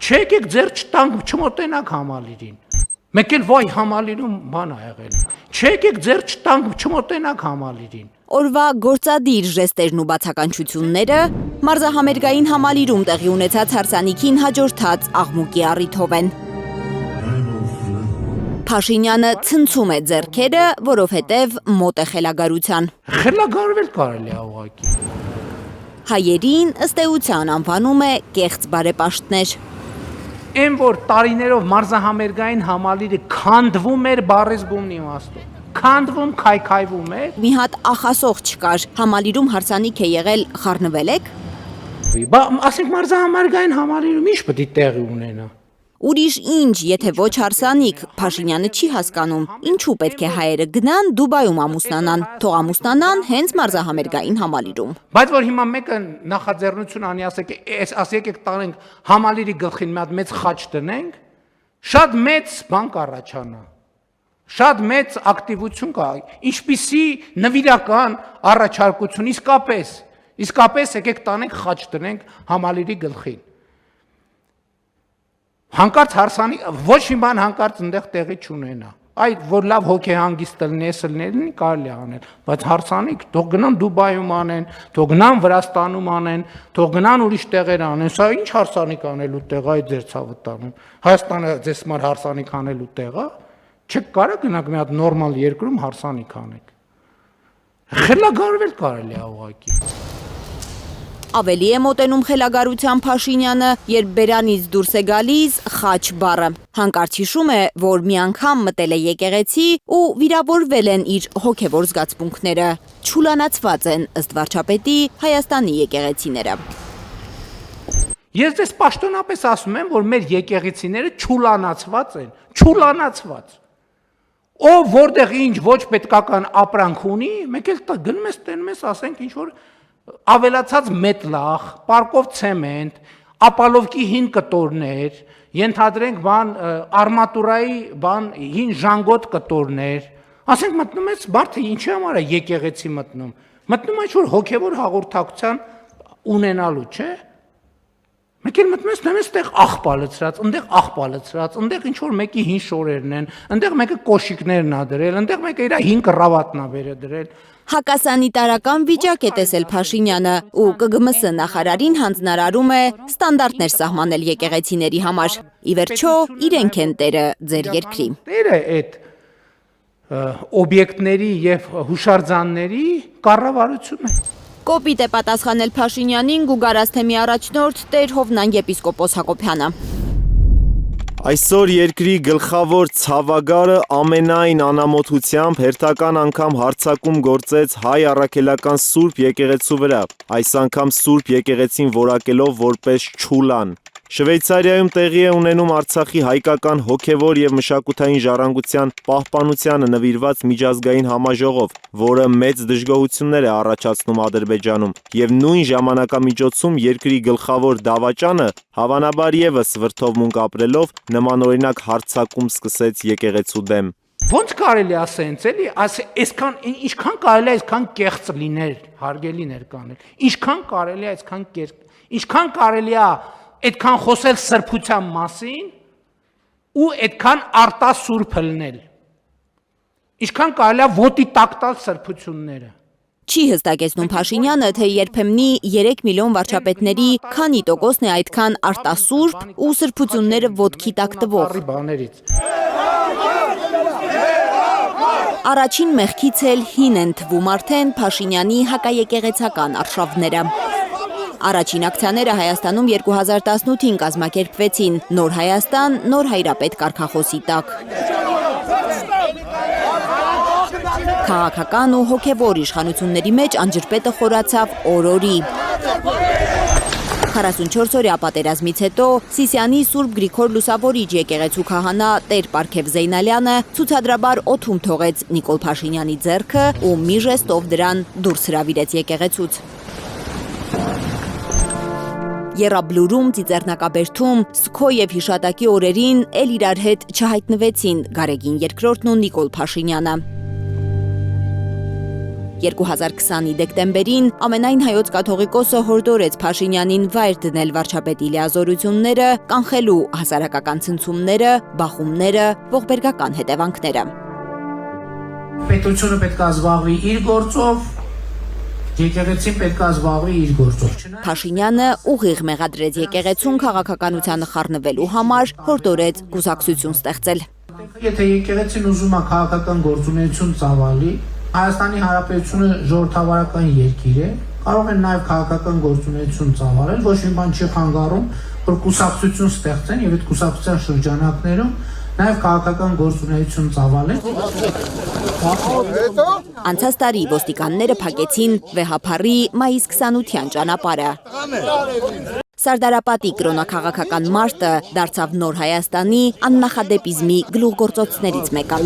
Չէ եկեք ձեր չտանք չմոտենաք համալիրին։ Մեկ էլ վայ համալիրում բան ա եղել։ Չէ եկեք ձեր չտանք չմոտենաք համալիրին։ Օրվա գործադիր ժեստերն ու բացականչությունները մարզահամերգային համալիրում տեղի ունեցած հարսանիքին հաջորդած աղմուկի առիթով են։ Փաշինյանը ցնցում է ձեռքերը, որովհետև մոտ է խելագարության։ Խելագարվել կարելի է ուղղակի։ Հայերին ըստ էության անվանում է կեղծ բարեպաշտներ։ Այն որ տարիներով մարզահամերգային համալիրը քանդվում էր բառեզգումն իմաստով։ Քանդվում, քայքայվում էր։ Մի հատ ախասող չկար, համալիրում հարսանիք է եղել, խառնվել եք։ Բա ասենք մարզահամերգային համալիրում ինչ պետք է տեղի ունենա։ Ուրիշ ինչ, եթե ոչ հարսանիք, Փաշինյանը չի հասկանում, ինչու պետք է հայերը գնան Դուբայում ամուսնանան, թող ամուսնանան հենց մարզահամերգային համալիրում։ Բայց որ հիմա մեկը նախաձեռնություն անի, ասեք եք տանենք համալիրի գլխին մի հատ մեծ խաչ դնենք, շատ մեծ բան կառաջանա։ Շատ մեծ ակտիվություն կա, ինչպիսի նվիրական առաջարկություն, իսկապես եկեք տանենք խաչ դնենք համալիրի գլխին։ Հանկարծ հարսանիք, ոչ մի բան հանկարծ այնտեղ տեղի չունենա։ Այդ որ լավ հոգեհանգիստ լինի, կարելի է անել, բայց հարսանիք թող գնան Դուբայում անեն, թող գնան Վրաստանում անեն, թող գնան ուրիշ տեղեր անեն, սա ինչ հարսանիք անելու տեղ է, այդ ձեր ցավը տանում։ Հայաստանը ձեզ համար հարսանիք անելու տեղ է, չեք կարող գնաք մի հատ նորմալ երկրում հարսանիք անեք։ Խելագարվել կարելի է ուղղակի։ Ավելի է մոտենում խելագարության Փաշինյանը, երբ բերանից դուրս է գալիս խաչ բառը։ Հանկարծ հիշում է, որ մի անգամ մտել է եկեղեցի ու վիրավորվել են իր հոգևոր զգացմունքները։ Չուլանացված են, ըստ վարչապետի, Հայաստանի եկեղեցիները։ Ես ձեզ պաշտոնապես ասում եմ, որ մեր եկեղեցիները չուլանացված են, չուլանացված։ Ով որտեղ ինչ ոչ պետքական ապրանք ունի, մեկ էլ գնում ես տենում ես, ասենք ինչ որ ավելացած մետլախ, պարկով ցեմենտ, ապալովկի հին կտորներ, ենթադրենք բան արմատուրայի բան հին ժանգոտ կտորներ, ասենք մտնում ես մարդը ինչի համար է եկեղեցի մտնում է ինչ-որ հոգևոր հաղորդակցության ունենալու, չէ՞։ Մեկ էլ մտնում ես նայում ես այդտեղ աղբալեցրած, այնտեղ ինչ-որ մեկի հին շորերն են, այնտեղ մեկը կոշիկներն ա դրել, այնտեղ մեկը իր հին կռավատնա վերը դրել։ Հակասանիտարական վիճակ է տեսել Փաշինյանը ու ԿԳՄՍ նախարարին հանձնարարում է ստանդարտներ սահմանել եկեղեցիների համար։ Ի վերջո, իրենք են տերը ձեր երկրի։ Տերը այդ օբյեկտների եւ հուշարձանների կառավարությունը։ Կոպիտ է պատասխանել Փաշինյանին Գուգարաց թեմի առաջնորդ Տեր Հովնան եպիսկոպոս Հակոբյանը։ Այսօր երկրի գլխավոր ցավագարը ամենայն անամոթությամբ հերթական անգամ հարձակում գործեց հայ առաքելական Սուրբ եկեղեցու վրա, այս անգամ Սուրբ եկեղեցին որակելով որպես չուլան։ Շվեյցարիայում տեղի է ունենում Արցախի հայկական հոգևոր եւ մշակութային ժառանգության պահպանությանը նվիրված միջազգային համաժողով, որը մեծ դժգոհություններ է առաջացնում Ադրբեջանում, եւ նույն ժամանակամիջոցում երկրի գլխավոր դավաճանը հավանաբար եւս վրդովմունք ապրելով նմանօրինակ հարձակում սկսեց եկեղեցու դեմ։ Ոնց կարելի ասենց էլի, այսքան ինչքան կարելի է այսքան կեղծ լիներ, հարգելի ներկաներ, ինչքան կարելի է ինչքան կարելի է այդքան խոսել սրբության մասին ու այդքան արտասուրբ լնել։ Ինչքան կարելի է ոտի տակ տալ սրբությունները։ Չի հստակեցնում Փաշինյանը, թե երբեմնի 3 միլիոն վարչապետների քանի տոկոսն է այդքան արտասուրբ ու սրբությունները ոտքի տակ տվող։ Առաջին մեղքից էլ հին են թվում արդեն Փաշինյանի հակաեկեղեցական արշավները։ Առաջին ակցիաները Հայաստանում 2018-ին կազմակերպվեցին Նոր Հայաստան, Նոր Հայրապետ կարգախոսի տակ։ Քաղաքական ու հոգևոր իշխանությունների մեջ անջրպետը խորացավ օր-օրի։ 44-օրյա պատերազմից հետո Սիսիանի Սուրբ Գրիգոր Լուսավորիչ եկեղեցու քահանա Տեր Պարքև Զեյնալյանը ցուցադրաբար օդում թողեց Նիկոլ Փաշինյանի ձեռքը ու մի ժեստով դրան դուրս հրավիրեց եկեղեցուց։ Եռաբլուրում, Ծիծեռնակաբերդում, Սքո եւ հիշատակի օրերին էլ իրար հետ չհայտնվեցին Գարեգին II-ն ու Նիկոլ Փաշինյանը։ 2020-ի դեկտեմբերին ամենայն հայոց կաթողիկոսը հորդորեց Փաշինյանին վայր դնել վարչապետի լիազորությունները, կանխելու հասարակական ցնցումները, բախումները, ողբերգական հետևանքները։ Պետությունը պետք է զբաղվի իր գործով, եկեղեցին պետք է զբաղվի իր գործով։ Փաշինյանը ուղիղ մեղադրեց եկեղեցուն քաղաքականությանը խառնվելու համար, հորդորեց կուսակցություն ստեղծել։ Եթե եկեղեցին ուզում է քաղաքական գործունեություն ծավալի, Հայաստանի Հանրապետությունը ժողովրդավարական երկիր է, կարող են նաև քաղաքական գործունեություն ծավալել, ոչ մի բան չի խանգարում, որ կուսակցություն ստեղծեն եւ այդ կուսակցության շրջանակներում նաև քաղաքական գործունեություն ծավալեն։ Անցած տարի ոստիկանները փակեցին վեհափառի մայիս 28-յան ճանապարհը։ Սարդարապատի կրոնաքաղաքական մարտը դարձավ նոր Հայաստանի աննախադեպիզմի գլուխգործոցներից մեկը։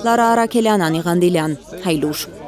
Լարա Արաքելյան, Անի Ղանդիլյան, Հայլուր։